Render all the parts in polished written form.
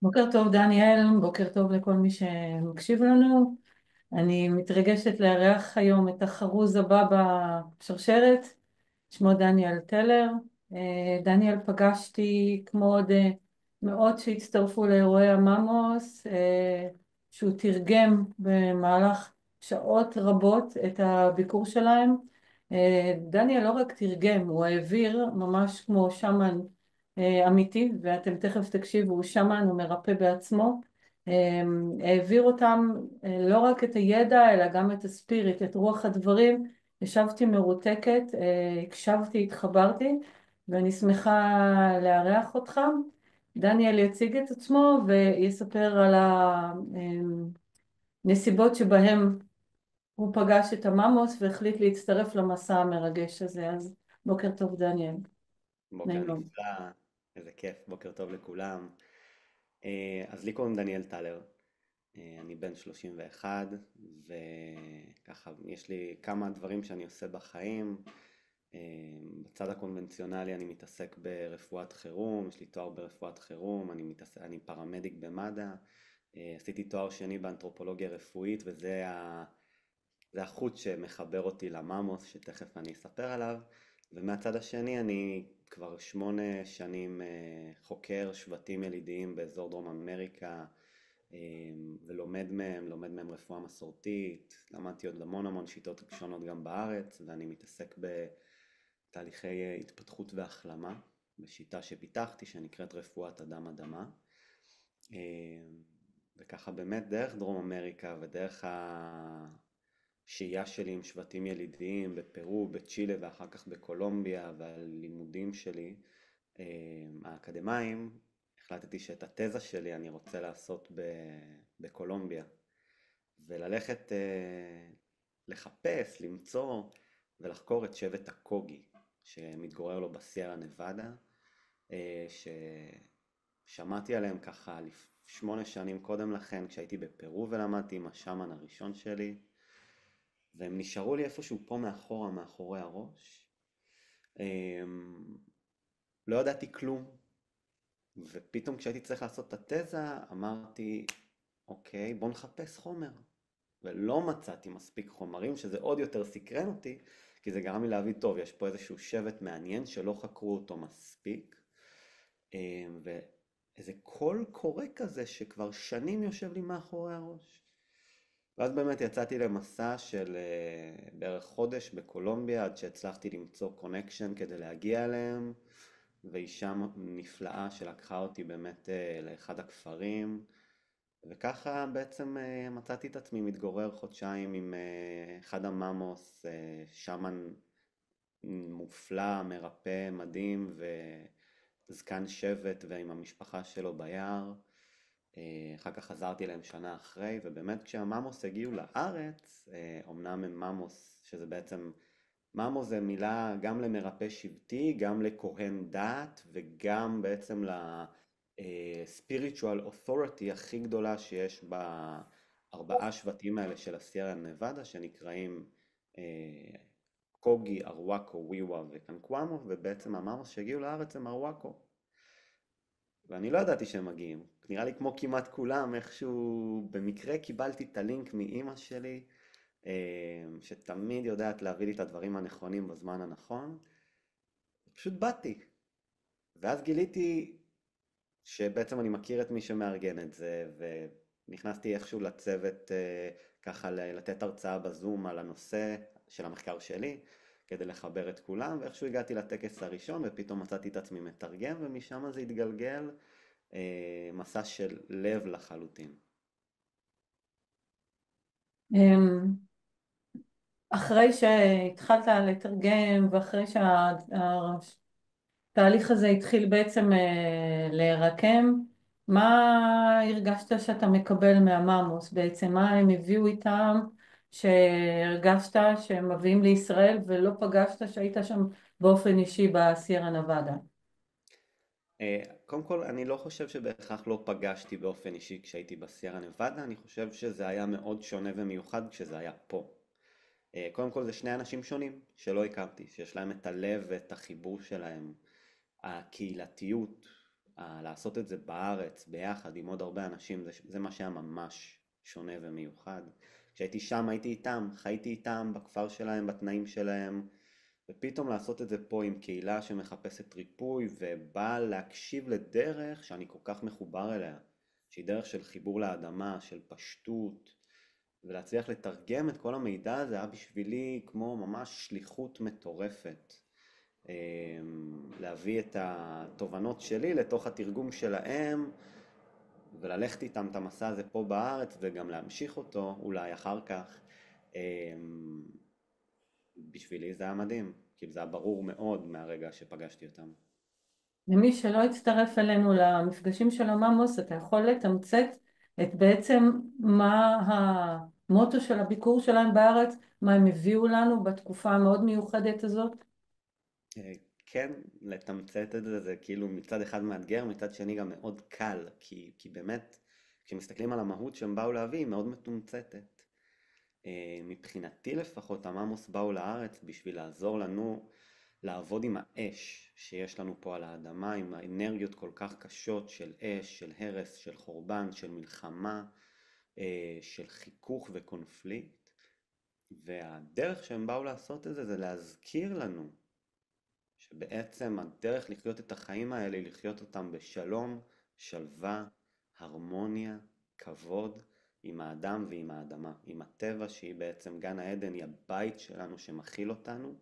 בוקר טוב דניאל, בוקר טוב לכל מי שמקשיב לנו. אני מתרגשת לארח היום את החרוז הבא בשרשרת, שמו דניאל טלר. דניאל פגשתי כמו עוד מאות שהצטרפו לאירועי הממוס, שהוא תרגם במהלך שעות רבות את הביקור שלהם. דניאל לא רק תרגם, הוא העביר ממש כמו שמן אמיתי, ואתם תכף תקשיבו, הוא שמן, הוא מרפא בעצמו. העביר אותם לא רק את הידע, אלא גם את הספיריט, את רוח הדברים. ישבתי מרותקת, הקשבתי, התחברתי, ואני שמחה לארח אותך. דניאל יציג את עצמו ויספר על הנסיבות שבהם הוא פגש את הממוס והחליט להצטרף למסע המרגש הזה. אז בוקר טוב דניאל, בוקר נעים מאוד. נפלא, איזה כיף, בוקר טוב לכולם. אז לי קוראים דניאל טלר, אני בן 31, וככה יש לי כמה דברים שאני עושה בחיים. אה, בצד הקונבנציונלי אני מתעסק ברפואת חירום, יש לי תואר ברפואת חירום, אני פרמדיק במד"א, עשיתי תואר שני באנתרופולוגיה רפואית, זה החוט שמחבר אותי לממוס, שתכף אני אספר עליו. ומהצד השני אני כבר 8 שנים חוקר שבטים ילידיים באזור דרום אמריקה, לומד מהם רפואה מסורתית. למדתי עוד המון שיטות שונות גם בארץ, ואני מתעסק בתהליכי התפתחות והחלמה בשיטה שפיתחתי שנקראת רפואת אדם אדמה. וככה באמת דרך דרום אמריקה ודרך שהייה שלי עם שבטים ילידיים בפרו, בצ'ילה ואחר כך בקולומביה, והלימודים שלי האקדמיים, החלטתי שאת התזה שלי אני רוצה לעשות בקולומביה, וללכת לחפש, למצוא ולחקור את שבט הקוגי שמתגורר לו בסיירה נבדה, ששמעתי עליהם ככה 8 שנים קודם לכן כשהייתי בפרו ולמדתי עם השמן הראשון שלי, והם נשארו לי איפשהו פה מאחורה, מאחורי הראש. אמ, לא ידעתי כלום, ופתאום כשהייתי צריך לעשות את התזה, אמרתי, אוקיי, בוא נחפש חומר. ולא מצאתי מספיק חומרים, שזה עוד יותר סקרן אותי, כי זה גרם לי להבין, טוב, יש פה איזשהו שבט מעניין שלא חקרו אותו מספיק, ואיזה קול קורא כזה שכבר שנים יושב לי מאחורי הראש. ואז באמת יצאתי למסע של בערך חודש בקולומביה, עד שהצלחתי למצוא קונקשן כדי להגיע אליהם, ואישה נפלאה שלקחה אותי באמת לאחד הכפרים, וככה בעצם מצאתי את עצמי מתגורר חודשיים עם אחד הממוס, שמן מופלא, מרפא, מדהים, וזקן שבט, ועם המשפחה שלו ביער. אחר כך חזרתי אליהם שנה אחרי, ובאמת כשהממוס הגיעו לארץ, אמנם הם ממוס, שזה בעצם, ממוס זה מילה גם למרפא שבטי, גם לכהן דת, וגם בעצם ל-spiritual authority הכי גדולה שיש בארבעה שבטים האלה של הסיירה נבדה, שנקראים קוגי, ארוואקו, ויווה וקנקוואמו, ובעצם הממוס שהגיעו לארץ הם ארוואקו. ואני לא ידעתי שהם מגיעים. נראה לי כמו כמעט כולם, איכשהו במקרה קיבלתי את הלינק מאימא שלי, שתמיד יודעת להביא לי את הדברים הנכונים בזמן הנכון. פשוט באתי. ואז גיליתי שבעצם אני מכיר את מי שמארגן את זה, ונכנסתי איכשהו לצוות ככה לתת הרצאה בזום על הנושא של המחקר שלי, כדי לחבר את כולם, ואיכשהו הגעתי לטקס הראשון, ופתאום מצאתי את עצמי מתרגם, ומשם זה התגלגל מסע של לב לחלוטין. אמ, אחרי שהתחלת לתרגם ואחרי התהליך הזה התחיל בעצם להירקם, מה הרגשת שאתה מקבל מהממוס בעצם? מה הם הביאו איתם שהרגשת שהם מביאים לישראל ולא פגשת שהיית שם באופן אישי בסיירה נבדה? קודם כל, אני לא חושב שבהכרח לא פגשתי באופן אישי כשהייתי בסיירה נבדה, אני חושב שזה היה מאוד שונה ומיוחד כשזה היה פה. קודם כל זה שני אנשים שונים שלא הכרתי, שיש להם את הלב ואת החיבור שלהם, הקהילתיות, לעשות את זה בארץ ביחד עם עוד הרבה אנשים, זה מה שהיה ממש שונה ומיוחד. כשהייתי שם הייתי איתם, חייתי איתם בכפר שלהם, בתנאים שלהם, ופתאום לעשות את זה פה עם קהילה שמחפשת ריפוי ובאה להקשיב לדרך שאני כל כך מחובר אליה, שהיא דרך של חיבור לאדמה, של פשטות, ולהצליח לתרגם את כל המידע הזה היה בשבילי כמו ממש שליחות מטורפת. להביא את התובנות שלי לתוך התרגום שלהם וללכת איתם את המסע הזה פה בארץ וגם להמשיך אותו אולי אחר כך. בשבילי זה היה מדהים, כאילו זה היה ברור מאוד מהרגע שפגשתי אותם. למי שלא הצטרף אלינו למפגשים של הממוס, אתה יכול לתמצת את בעצם מה המוטו של הביקור שלהם בארץ, מה הם הביאו לנו בתקופה המאוד מיוחדת הזאת? כן, לתמצת את זה, זה כאילו מצד אחד מאתגר, מצד שני גם מאוד קל, כי באמת, כשמסתכלים על המהות שהם באו להביא, היא מאוד מתומצתת. מבחינתי לפחות, הממוס באו לארץ בשביל לעזור לנו לעבוד עם האש שיש לנו פה על האדמה, עם האנרגיות כל כך קשות של אש, של הרס, של חורבן, של מלחמה, של חיכוך וקונפליקט. והדרך שהם באו לעשות את זה, זה להזכיר לנו שבעצם הדרך לחיות את החיים האלה היא לחיות אותם בשלום, שלווה, הרמוניה, כבוד עם האדם ועם האדמה, עם הטבע שהיא בעצם גן העדן, היא הבית שלנו שמכיל אותנו,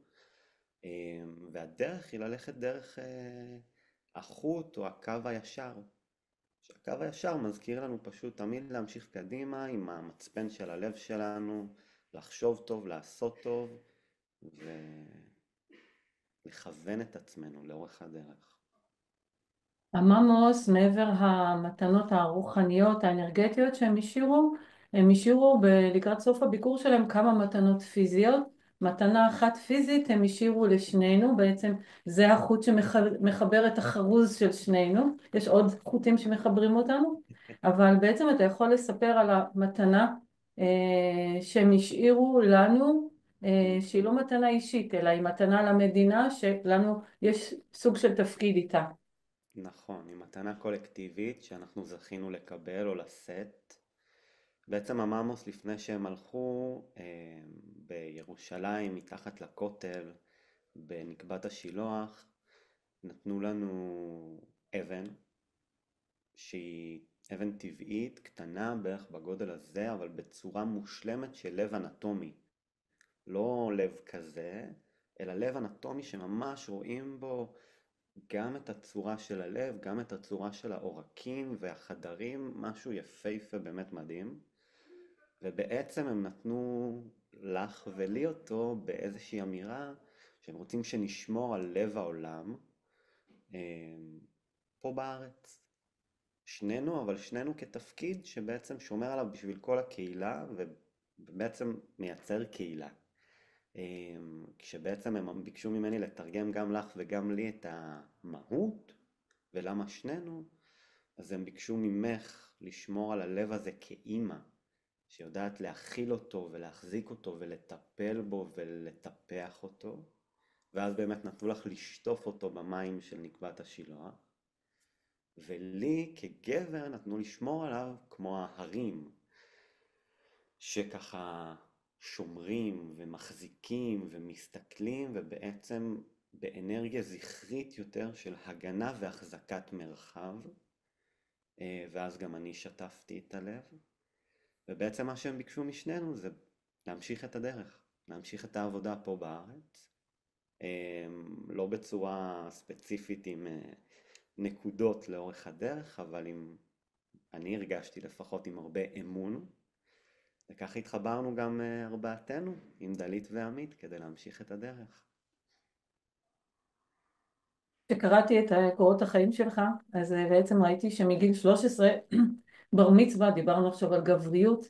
והדרך היא ללכת דרך החוט או הקו הישר. שהקו הישר מזכיר לנו פשוט תמיד להמשיך קדימה עם המצפן של הלב שלנו, לחשוב טוב, לעשות טוב, ולכוון את עצמנו לאורך הדרך. הממוס, מעבר המתנות הרוחניות, האנרגטיות שהם השאירו, הם השאירו לקראת סוף הביקור שלהם כמה מתנות פיזיות. מתנה אחת פיזית הם השאירו לשנינו, בעצם זה החוט שמחבר את החרוז של שנינו, יש עוד חוטים שמחברים אותנו, אבל בעצם אתה יכול לספר על המתנה שהם השאירו לנו, שהיא לא מתנה אישית, אלא היא מתנה למדינה, שלנו יש סוג של תפקיד איתה. נכון, היא מתנה קולקטיבית שאנחנו זכינו לקבל או לשאת. בעצם הממוס לפני שהם הלכו בירושלים מתחת לכותל בנקבת השילוח נתנו לנו אבן שהיא אבן טבעית קטנה בערך בגודל הזה אבל בצורה מושלמת של לב אנטומי, לא לב כזה אלא לב אנטומי שממש רואים בו גם את הצורה של הלב, גם את הצורה של העורקים והחדרים, משהו יפהפה באמת מדהים. ובעצם הם נתנו לך ולי אותו באיזושהי אמירה שהם רוצים שנשמור על לב העולם פה בארץ. שנינו, אבל שנינו כתפקיד שבעצם שומר עליו בשביל כל הקהילה ובעצם מייצר קהילה. כשבעצם הם ביקשו ממני לתרגם גם לך וגם לי את המהות ולמה שנינו, אז הם ביקשו ממך לשמור על הלב הזה כאימא שיודעת להכיל אותו ולהחזיק אותו ולטפל בו ולטפח אותו, ואז באמת נתנו לך לשטוף אותו במים של נקבת השילוח, ולי כגבר נתנו לשמור עליו כמו ההרים שככה שומרים ומחזיקים ומסתכלים ובעצם באנרגיה זכרית יותר של הגנה והחזקת מרחב, ואז גם אני שטפתי את הלב, ובעצם מה שהם ביקשו משנינו זה להמשיך את הדרך, להמשיך את העבודה פה בארץ, לא בצורה ספציפית עם נקודות לאורך הדרך, אבל אני הרגשתי לפחות עם הרבה אמון, וכך התחברנו גם ארבעתנו עם דלית ועמית כדי להמשיך את הדרך. כשקראתי את קורות החיים שלך, אז בעצם ראיתי שמגיל 13, בר מצווה, דיברנו עכשיו על גבריות,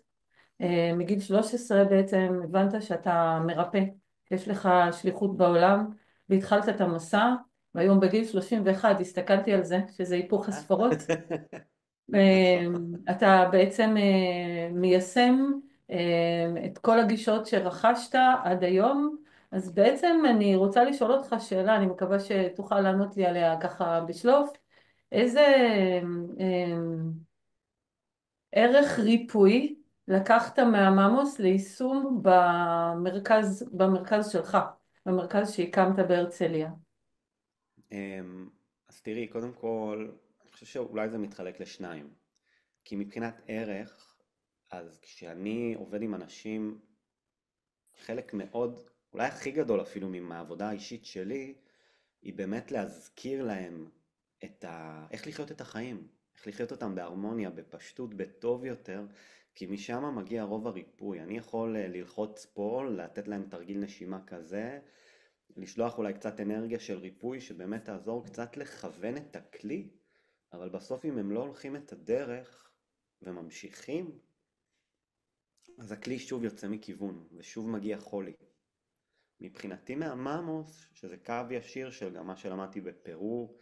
מגיל 13 בעצם הבנת שאתה מרפא, יש לך שליחות בעולם, והתחלת את המסע, והיום בגיל 31 הסתכלתי על זה, שזה היפוך הספרות, נכון. אתה בעצם מיישם את כל הגישות שרכשת עד היום, אז בעצם אני רוצה לשאול אותך שאלה, אני מקווה שתוכל לענות לי עליה ככה בשלוף. איזה אה, ערך ריפוי לקחת מהממוס ליישום במרכז שלך, במרכז שהקמת בהרצליה? אז תראי, קודם כל, אני חושב שאולי זה מתחלק לשניים. כי מבחינת ערך, אז כשאני עובד עם אנשים, חלק מאוד, אולי הכי גדול אפילו מהעבודה האישית שלי, היא באמת להזכיר להם איך לחיות את החיים, איך לחיות אותם בהרמוניה, בפשטות, בטוב יותר, כי משם מגיע רוב הריפוי. אני יכול ללחוץ פה, לתת להם תרגיל נשימה כזה, לשלוח אולי קצת אנרגיה של ריפוי שבאמת תעזור קצת לכוון את הכלי, אבל בסוף אם הם לא הולכים את הדרך וממשיכים, אז הכלי שוב יוצא מכיוון ושוב מגיע חולי. מבחינתי מהממוס, שזה קו ישיר של גם מה שלמדתי בפרו,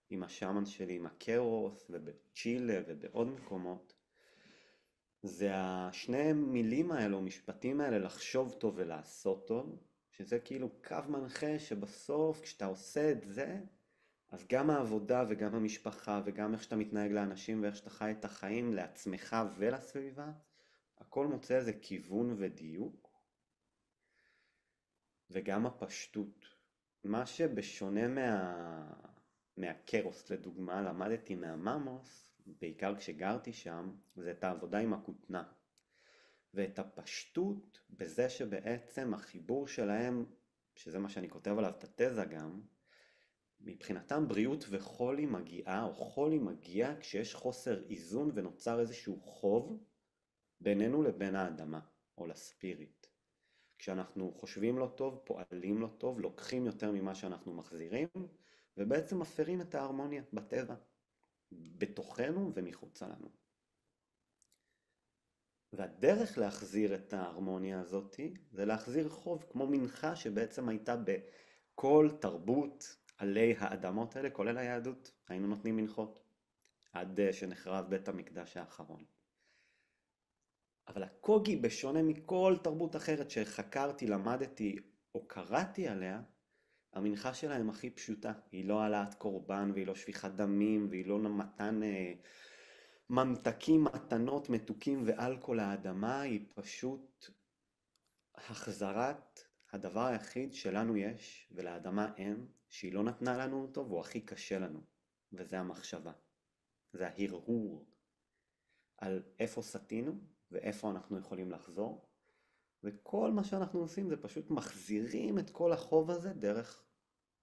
עם השאמן שלי, עם הקרוס, ובצ'ילה ובעוד מקומות, זה השני מילים האלו, משפטים האלה, לחשוב טוב ולעשות טוב, שזה כאילו קו מנחה שבסוף כשאתה עושה את זה, אז גם העבודה וגם המשפחה וגם איך שאתה מתנהג לאנשים ואיך שאתה חי את החיים לעצמך ולסביבה, הכל מוצא איזה כיוון ודיוק, וגם הפשטות. מה שבשונה מהקרוס לדוגמה, למדתי מהממוס, בעיקר כשגרתי שם, זה את העבודה עם הכותנה. ואת הפשטות בזה שבעצם החיבור שלהם, שזה מה שאני כותב עליו את התזה גם, מבחינתם בריאות וחולי מגיעה, או חולי מגיע כשיש חוסר איזון ונוצר איזשהו חוב בינינו לבין האדמה, או לספיריט. כשאנחנו חושבים לא טוב, פועלים לא טוב, לוקחים יותר ממה שאנחנו מחזירים, ובעצם מפרים את ההרמוניה בטבע, בתוכנו ומחוצה לנו. והדרך להחזיר את ההרמוניה הזאת זה להחזיר חוב כמו מנחה שבעצם הייתה בכל תרבות עלי האדמות האלה, כולל היהדות, היינו נותנים מנחות עד שנחרב בית המקדש האחרון. אבל הקוגי, בשונה מכל תרבות אחרת שחקרתי, למדתי או קראתי עליה, המנחה שלהם הכי פשוטה. היא לא העלאת קורבן והיא לא שפיכת דמים והיא לא מתן ממתקים, מתנות, מתוקים ואלכוהול לאדמה, היא פשוט החזרת הדבר היחיד שלנו יש ולאדמה אין, שהיא לא נתנה לנו אותו והוא הכי קשה לנו, וזה המחשבה. זה ההרהור על איפה סטינו ואיפה אנחנו יכולים לחזור, וכל מה שאנחנו עושים זה פשוט מחזירים את כל החוב הזה דרך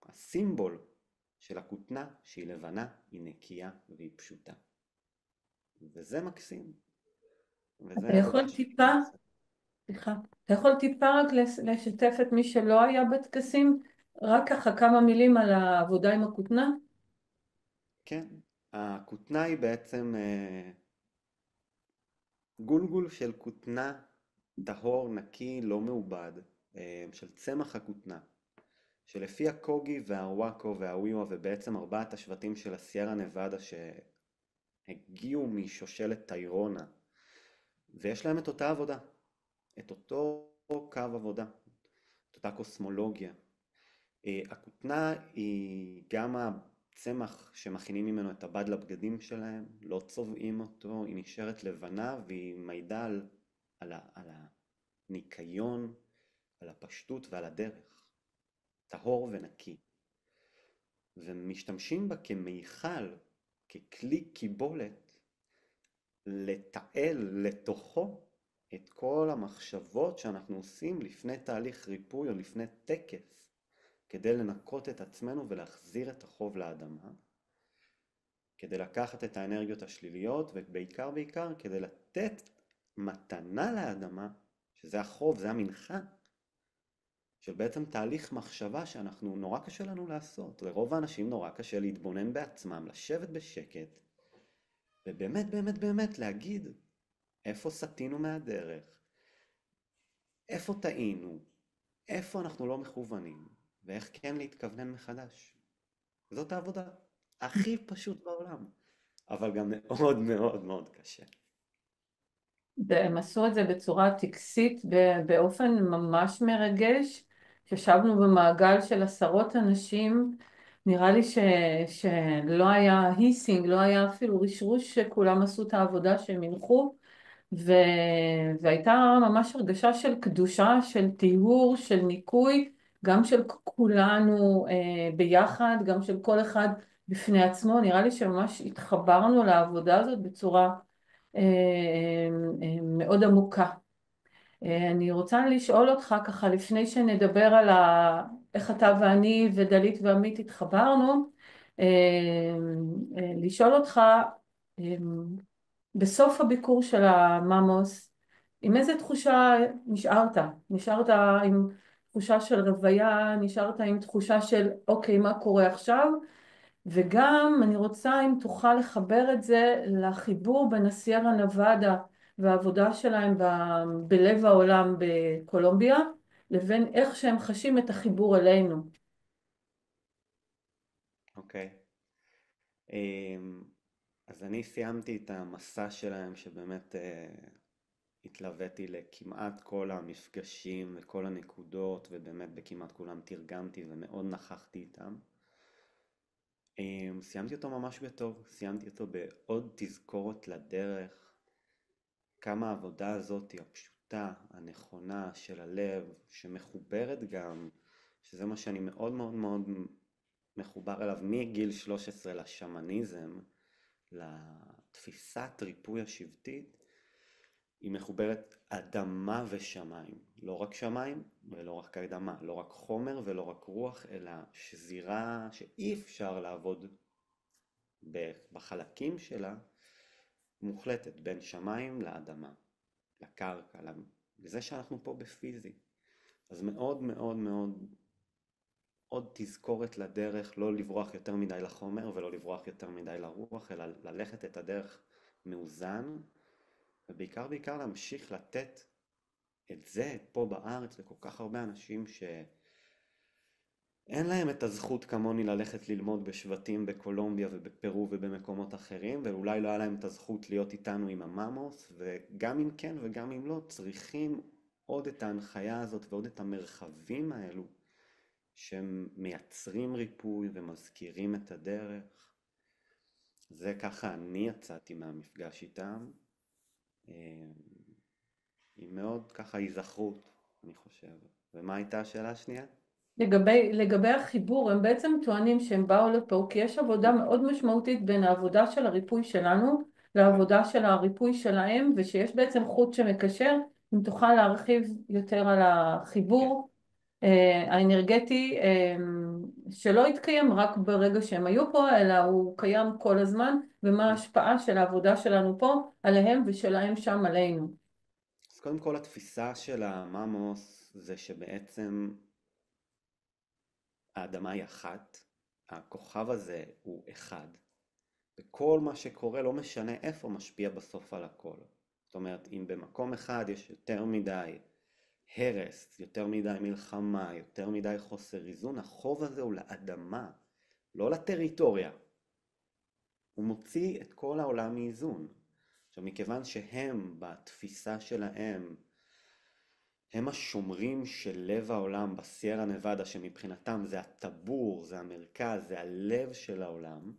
הסימבול של הכותנה שהיא לבנה, היא נקייה והיא פשוטה. וזה מקסים, אתה וזה עבודה יכול שאני טיפה, עושה. סליחה, אתה יכול טיפה רק לשתף את מי שלא היה בטקסים, רק ככה כמה מילים על העבודה עם הכותנה? כן, הכותנה היא בעצם גולגול של כותנה טהור, נקי, לא מעובד, של צמח הכותנה, שלפי הקוגי והוואקו והוויווה ובעצם ארבעת השבטים של הסיירה נבדה שהגיעו משושלת טיירונה, ויש להם את אותה עבודה, את אותו קו עבודה, את אותה קוסמולוגיה. הכותנה היא גם הצמח שמכינים ממנו את הבד לבגדים שלהם, לא צובעים אותו, היא נשארת לבנה והיא מעידה על הניקיון, על הפשטות ועל הדרך, טהור ונקי. ומשתמשים בה כמיכל, ככלי קיבולת, לתעל לתוכו את כל המחשבות שאנחנו עושים לפני תהליך ריפוי או לפני טקס, כדי לנקות את עצמנו ולהחזיר את החוב לאדמה, כדי לקחת את האנרגיות השליליות, ובעיקר בעיקר כדי לתת מתנה לאדמה, שזה החוב, זה המנחה, של בעצם תהליך מחשבה שאנחנו נורא קשה לנו לעשות. לרוב האנשים נורא קשה להתבונן בעצמם, לשבת בשקט, ובאמת באמת באמת להגיד איפה סטינו מהדרך, איפה טעינו, איפה אנחנו לא מכוונים, ואיך כן להתכוונן מחדש. זאת העבודה הכי פשוט בעולם, אבל גם מאוד מאוד מאוד קשה. והם עשו את זה בצורה טקסית, באופן ממש מרגש. ישבנו במעגל של עשרות אנשים, נראה לי שלא היה היסינג, לא היה אפילו רשרוש, שכולם עשו את העבודה שהם הנחו, ו... והייתה ממש הרגשה של קדושה, של טיהור, של ניקוי, גם של כולנו ביחד, גם של כל אחד בפני עצמו. נראה לי שממש התחברנו לעבודה הזאת בצורה מאוד עמוקה. אני רוצה לשאול אותך ככה לפני שנדבר על איך אתה ואני ודלית ועמית התחברנו, אה, לשאול אותך אה, בסוף הביקור של הממוס, עם איזה תחושה נשארת? נשארת עם תחושה של רוויה, נשארת עם תחושה של אוקיי, מה קורה עכשיו? וגם אני רוצה אם תוכל לחבר את זה לחיבור בין הסיירה נבדה והעבודה שלהם בלב העולם בקולומביה, לבין איך שהם חשים את החיבור אלינו. אוקיי. אז אני סיימתי את המסע שלהם שבאמת התלוויתי לכמעט כל המפגשים וכל הנקודות ובאמת בכמעט כולם תרגמתי ומאוד נכחתי איתם. סיימתי אותו ממש בטוב, סיימתי אותו בעוד תזכורת לדרך, כמה העבודה הזאת הפשוטה, הנכונה של הלב, שמחוברת גם, שזה מה שאני מאוד מאוד מאוד מחובר אליו מגיל 13 לשמניזם, לתפיסת ריפוי השבטית, היא מחוברת אדמה ושמיים, לא רק שמיים ולא רק אדמה, לא רק חומר ולא רק רוח, אלא שזירה שאי אפשר לעבוד בחלקים שלה, מוחלטת בין שמיים לאדמה, לקרקע, לזה שאנחנו פה בפיזי. אז מאוד מאוד מאוד עוד תזכורת לדרך, לא לברוח יותר מדי לחומר ולא לברוח יותר מדי לרוח, אלא ללכת את הדרך מאוזן, ובעיקר בעיקר להמשיך לתת את זה פה בארץ לכל כך הרבה אנשים שאין להם את הזכות כמוני ללכת ללמוד בשבטים בקולומביה ובפרו ובמקומות אחרים, ואולי לא היה להם את הזכות להיות איתנו עם הממוס, וגם אם כן וגם אם לא, צריכים עוד את ההנחיה הזאת ועוד את המרחבים האלו שמייצרים ריפוי ומזכירים את הדרך. זה ככה אני יצאתי מהמפגש איתם, היא מאוד ככה היזכרות, אני חושב. ומה הייתה השאלה השנייה? לגבי החיבור, הם בעצם טוענים שהם באו לפה כי יש עבודה מאוד משמעותית בין העבודה של הריפוי שלנו כן, לעבודה של הריפוי שלהם, ושיש בעצם חוט שמקשר. אם תוכל להרחיב יותר על כן, החיבור האנרגטי, שלא התקיים רק ברגע שהם היו פה, אלא הוא קיים כל הזמן, ומה כן. ההשפעה של העבודה שלנו פה עליהם ושלהם שם עלינו. אז קודם כל התפיסה של הממוס זה שבעצם האדמה היא אחת, הכוכב הזה הוא אחד, וכל מה שקורה לא משנה איפה משפיע בסוף על הכל. זאת אומרת, אם במקום אחד יש יותר מדי הרס, יותר מדי מלחמה, יותר מדי חוסר איזון, החוב הזה הוא לאדמה, לא לטריטוריה. הוא מוציא את כל העולם מאיזון. עכשיו, מכיוון שהם, בתפיסה שלהם, הם השומרים של לב העולם בסיירה נבדה, שמבחינתם זה הטבור, זה המרכז, זה הלב של העולם,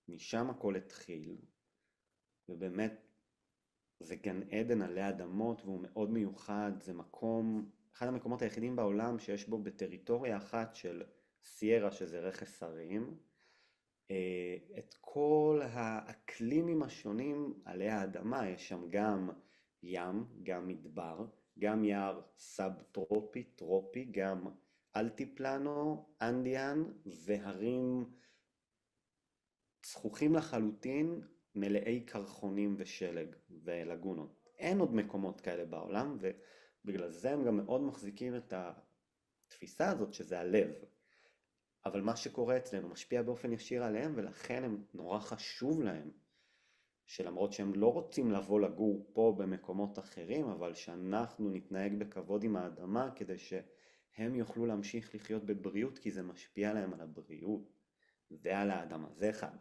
משם הכל התחיל, ובאמת זה גן עדן עלי אדמות והוא מאוד מיוחד, זה מקום, אחד המקומות היחידים בעולם שיש בו בטריטוריה אחת של סיירה, שזה רכס הרים, את כל האקלימים השונים עלי האדמה. יש שם גם ים, גם מדבר, גם יער סאב-טרופי, טרופי, גם אלטיפלנו, אנדיאן, והרים צחוחים לחלוטין, מלאי קרחונים ושלג ולגונות. אין עוד מקומות כאלה בעולם, ובגלל זה הם גם מאוד מחזיקים את התפיסה הזאת שזה הלב. אבל מה שקורה אצלנו משפיע באופן ישיר עליהם, ולכן הם נורא חשוב להם, שלמרות שהם לא רוצים לבוא לגור פה במקומות אחרים, אבל שאנחנו נתנהג בכבוד עם האדמה, כדי שהם יוכלו להמשיך לחיות בבריאות, כי זה משפיע להם על הבריאות ועל האדמה. זה אחד.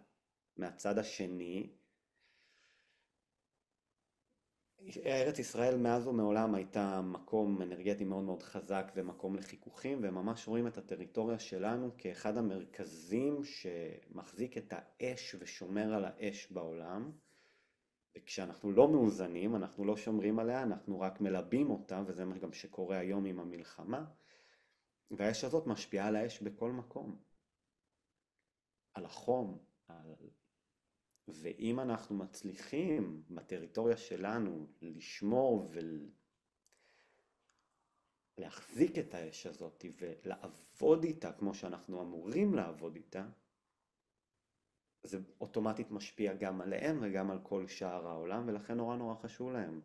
מהצד השני, ארץ ישראל מאז ומעולם הייתה מקום אנרגטי מאוד מאוד חזק ומקום לחיכוכים, וממש רואים את הטריטוריה שלנו כאחד המרכזים שמחזיק את האש ושומר על האש בעולם. וכשאנחנו לא מאוזנים, אנחנו לא שומרים עליה, אנחנו רק מלבים אותה, וזה מה גם שקורה היום עם המלחמה. והאש הזאת משפיעה על האש בכל מקום. על החום, ואם אנחנו מצליחים בטריטוריה שלנו לשמור ולהחזיק את האש הזאת ולעבוד איתה כמו שאנחנו אמורים לעבוד איתה, זה אוטומטית משפיע גם עליהם וגם על כל שאר העולם, ולכן נורא נורא חשוב להם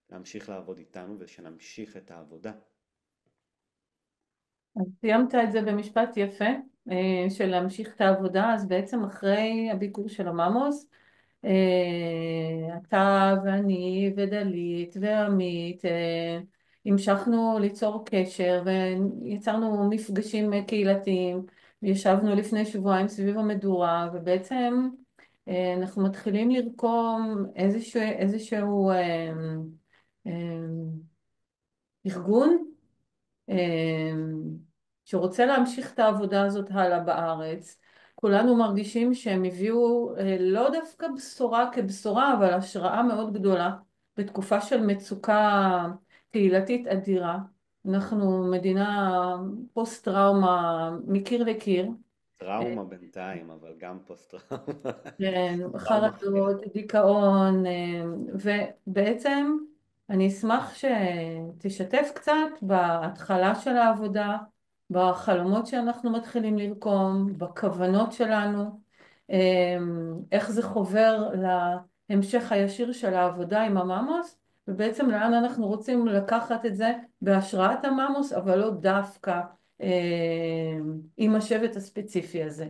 להמשיך לעבוד איתנו ושנמשיך את העבודה. אז סיימת את זה במשפט יפה, של להמשיך את העבודה. אז בעצם אחרי הביקור של הממוס, אתה ואני ודלית ועמית המשכנו ליצור קשר ויצרנו מפגשים קהילתיים, וישבנו לפני שבועיים סביב המדורה, ובעצם אנחנו מתחילים לרקום איזשהו אה, ארגון שרוצה להמשיך את העבודה הזאת הלאה בארץ. כולנו מרגישים שהם הביאו לא דווקא בשורה כבשורה, אבל השראה מאוד גדולה בתקופה של מצוקה קהילתית אדירה. אנחנו מדינה פוסט-טראומה מקיר לקיר. טראומה בינתיים, אבל גם פוסט טראומה. כן, טראומה אחרת. חרדות, דיכאון, ובעצם אני אשמח שתשתף קצת בהתחלה של העבודה, בחלומות שאנחנו מתחילים לרקום, בכוונות שלנו, איך זה חובר להמשך הישיר של העבודה עם הממוס, ובעצם לאן אנחנו רוצים לקחת את זה בהשראת הממוס, אבל לא דווקא עם השבט הספציפי הזה.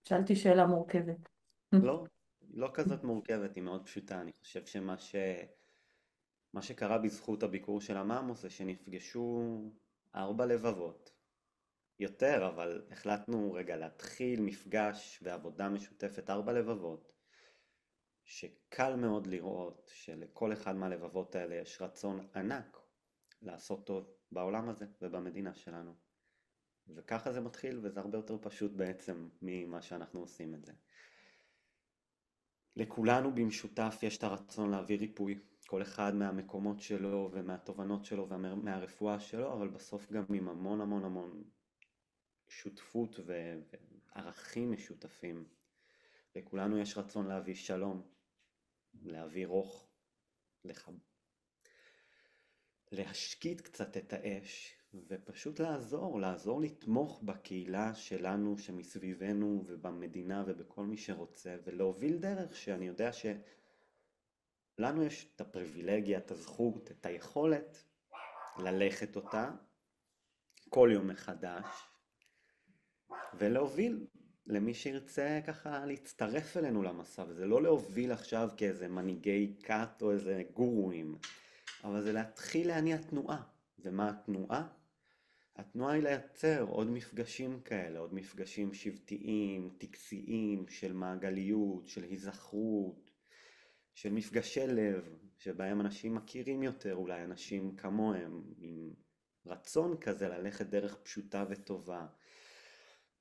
שאלתי שאלה מורכבת. לא, לא כזאת מורכבת, היא מאוד פשוטה. אני חושב מה שקרה בזכות הביקור של המאמוס זה שנפגשו 4 לבבות. יותר, אבל החלטנו רגע להתחיל מפגש ועבודה משותפת, 4 לבבות, שקל מאוד לראות שלכל אחד מהלבבות האלה יש רצון ענק לעשות טוב בעולם הזה ובמדינה שלנו. וככה זה מתחיל, וזה הרבה יותר פשוט בעצם ממה שאנחנו עושים את זה. לכולנו במשותף יש את הרצון להביא ריפוי, כל אחד מהמקומות שלו ומהתובנות שלו ומהרפואה שלו, אבל בסוף גם עם המון המון המון שותפות וערכים משותפים. לכולנו יש רצון להביא שלום, להביא רוך, להשקיט קצת את האש, ופשוט לעזור לתמוך בקהילה שלנו שמסביבנו ובמדינה ובכל מי שרוצה, ולהוביל דרך שאני יודע שלנו יש את הפריבילגיה, את הזכות, את היכולת ללכת אותה כל יום מחדש, ולהוביל למי שירצה ככה להצטרף אלינו למסע, וזה לא להוביל עכשיו כאיזה מנהיגי כת או איזה גורואים, אבל זה להתחיל להניע תנועה. ומה התנועה? התנועה היא לייצר עוד מפגשים כאלה, עוד מפגשים שבטיים, טקסיים, של מעגליות, של היזכרות, של מפגשי לב, שבהם אנשים מכירים יותר, אולי אנשים כמוהם, עם רצון כזה ללכת דרך פשוטה וטובה.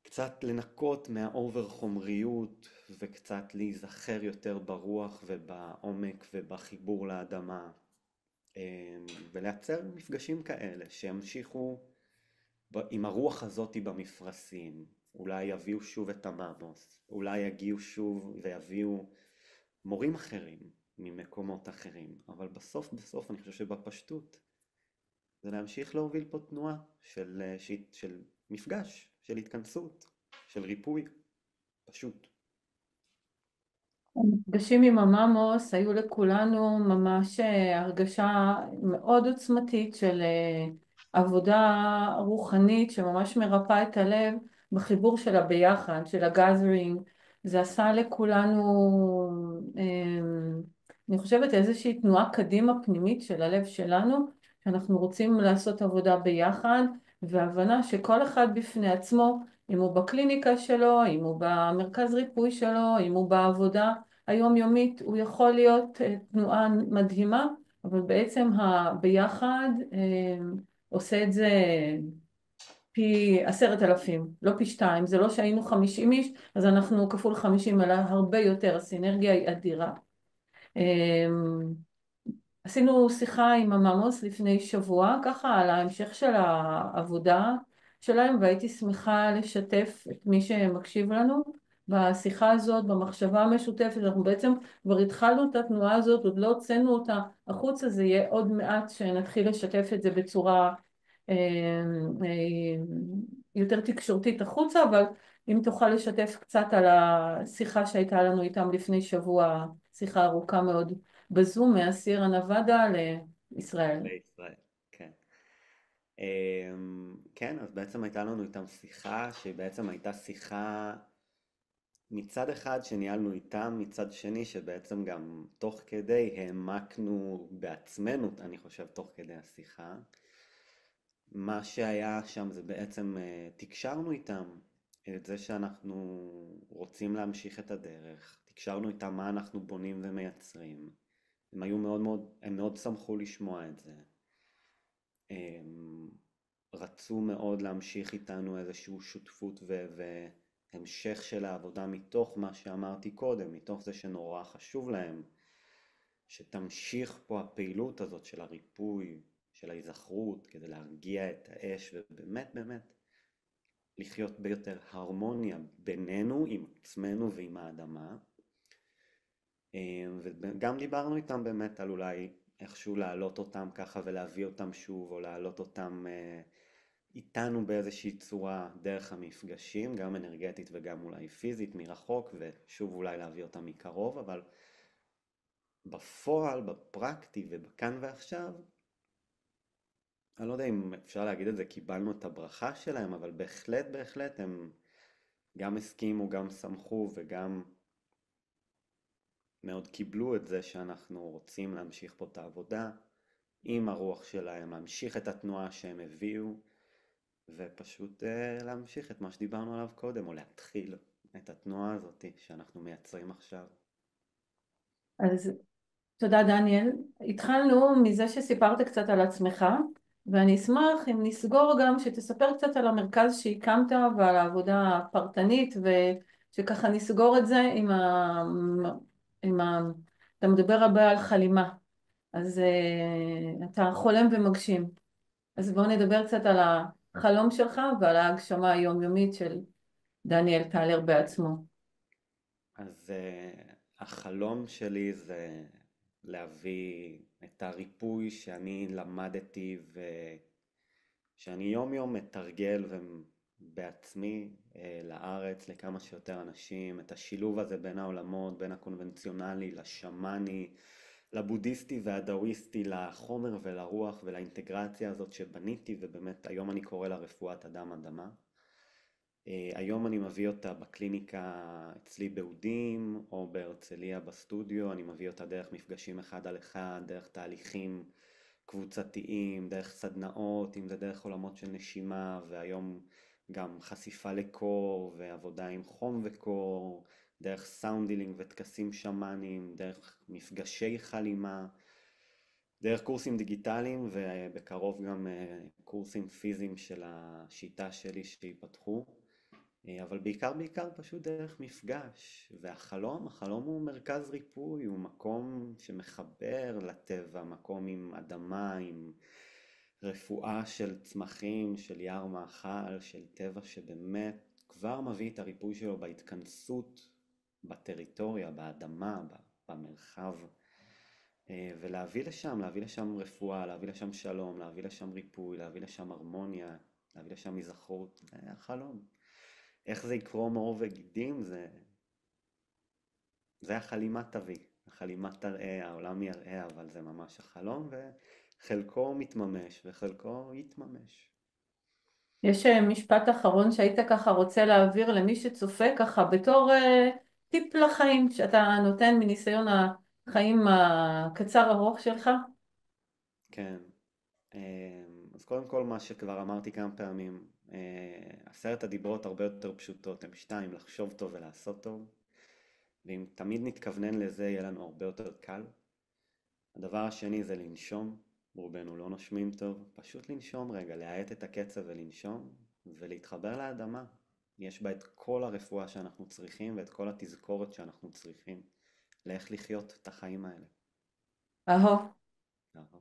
קצת לנקות מהאובר חומריות, וקצת להיזכר יותר ברוח ובעומק ובחיבור לאדמה. ולייצר מפגשים כאלה שימשיכו עם הרוח הזאת במפרשים. אולי יביאו שוב את המאמוס, אולי יגיעו שוב ויביאו מורים אחרים ממקומות אחרים, אבל בסוף אני חושב שבפשטות זה להמשיך להוביל פה תנועה של מפגש, של התכנסות, של ריפוי, פשוט. המפגשים עם הממוס היו לכולנו ממש הרגשה מאוד עוצמתית של עבודה רוחנית שממש מרפאה את הלב בחיבור של הביחד, של הגאזרינג. זה עשה לכולנו, אני חושבת, איזושהי תנועה קדימה פנימית של הלב שלנו, שאנחנו רוצים לעשות עבודה ביחד, והבנה שכל אחד בפני עצמו, אם הוא בקליניקה שלו, אם הוא במרכז ריפוי שלו, אם הוא בעבודה היומיומית, הוא יכול להיות תנועה מדהימה, אבל בעצם ביחד עושה את זה פי 10,000, לא פי 2. זה לא שהיינו 50 איש, אז אנחנו כפול 50, אלא הרבה יותר. הסינרגיה היא אדירה. עשינו שיחה עם הממוס לפני שבוע, ככה על ההמשך של העבודה שלהם, והייתי שמחה לשתף את מי שמקשיב לנו בשיחה הזאת, במחשבה המשותפת. אנחנו בעצם כבר התחלנו את התנועה הזאת, עוד לא הוצאנו אותה החוצה, זה יהיה עוד מעט שנתחיל לשתף את זה בצורה אה, אה, יותר תקשורתית החוצה, אבל אם תוכל לשתף קצת על השיחה שהייתה לנו איתם לפני שבוע, שיחה ארוכה מאוד. בזום מהסירה נבדה לישראל. לישראל, כן. כן, אז בעצם הייתה לנו איתם שיחה, שהיא בעצם הייתה שיחה מצד אחד שניהלנו איתם, מצד שני שבעצם גם תוך כדי העמקנו בעצמנו, אני חושב, תוך כדי השיחה. מה שהיה שם זה בעצם תקשרנו איתם את זה שאנחנו רוצים להמשיך את הדרך, תקשרנו איתם מה אנחנו בונים ומייצרים. הם היו מאוד מאוד, הם מאוד שמחו לשמוע את זה. הם רצו מאוד להמשיך איתנו איזושהי שותפות והמשך של העבודה מתוך מה שאמרתי קודם, מתוך זה שנורא חשוב להם שתמשיך פה הפעילות הזאת של הריפוי, של ההיזכרות, כדי להרגיע את האש ובאמת באמת לחיות ביותר הרמוניה בינינו, עם עצמנו ועם האדמה. וגם דיברנו איתם באמת על אולי איכשהו להעלות אותם ככה ולהביא אותם שוב, או להעלות אותם איתנו באיזושהי צורה דרך המפגשים, גם אנרגטית וגם אולי פיזית מרחוק, ושוב אולי להביא אותם מקרוב, אבל בפועל, בפרקטי ובכאן ועכשיו, אני לא יודע אם אפשר להגיד את זה, קיבלנו את הברכה שלהם, אבל בהחלט בהחלט הם גם הסכימו, גם שמחו וגם מאוד קיבלו את זה שאנחנו רוצים להמשיך פה את העבודה עם הרוח שלהם, להמשיך את התנועה שהם הביאו ופשוט להמשיך את מה שדיברנו עליו קודם, או להתחיל את התנועה הזאת שאנחנו מייצרים עכשיו. אז תודה דניאל. התחלנו מזה שסיפרת קצת על עצמך, ואני אשמח אם נסגור גם שתספר קצת על המרכז שהקמת ועל העבודה הפרטנית, ושככה נסגור את זה עם ה... אתה מדבר הרבה על חלימה, אז אתה חולם ומגשים. אז בואו נדבר קצת על החלום שלך ועל ההגשמה היומיומית של דניאל טלר בעצמו. אז החלום שלי זה להביא את הריפוי שאני למדתי ושאני יום יום מתרגל בעצמי לארץ לכמה שיותר אנשים, את השילוב הזה בין העולמות, בין הקונבנציונלי לשמאני, לבודהיסטי והדאואיסטי, לחומר ולרוח ולאינטגרציה הזאת שבניתי, ובאמת היום אני קורא לה רפואת אדם אדמה. היום אני מביא אותה בקליניקה אצלי באודים או בהרצליה בסטודיו, אני מביא אותה דרך מפגשים אחד על אחד, דרך תהליכים קבוצתיים, דרך סדנאות, אם זה דרך עולמות של נשימה, והיום גם חשיפה לקור ועבודה עם חום וקור, דרך סאונדילינג וטקסים שמאניים, דרך מפגשי חלימה, דרך קורסים דיגיטליים ובקרוב גם קורסים פיזיים של השיטה שלי שיפתחו. אבל בעיקר בעיקר פשוט דרך מפגש, החלום הוא מרכז ריפוי, הוא מקום שמחבר לטבע, מקום עם אדמה, עם רפואה של צמחים, של יער מאכל, של טבע שבאמת כבר מביא את הריפוי שלו בהתכנסות, בטריטוריה, באדמה, במרחב, להביא לשם רפואה, להביא לשם שלום, להביא לשם ריפוי, להביא לשם הרמוניה, להביא לשם היזכרות, זה החלום. איך זה יקרום עור וגידים, זה החלימה תביא, החלימה תראה, העולם יראה, אבל זה ממש החלום, וחלקו מתממש וחלקו יתממש. יש משפט אחרון שהיית ככה רוצה להעביר למי שצופה ככה בתור טיפ לחיים שאתה נותן מניסיון החיים הקצר ארוך שלך? כן, אז קודם כל מה שכבר אמרתי כמה פעמים, 10 הדיברות הרבה יותר פשוטות, הם 2, לחשוב טוב ולעשות טוב, ואם תמיד נתכוונן לזה יהיה לנו הרבה יותר קל. הדבר השני זה לנשום, רובנו לא נושמים טוב, פשוט לנשום רגע, להאט את הקצב ולנשום, ולהתחבר לאדמה. יש בה את כל הרפואה שאנחנו צריכים ואת כל התזכורת שאנחנו צריכים לאיך לחיות את החיים האלה. אהו. אהה.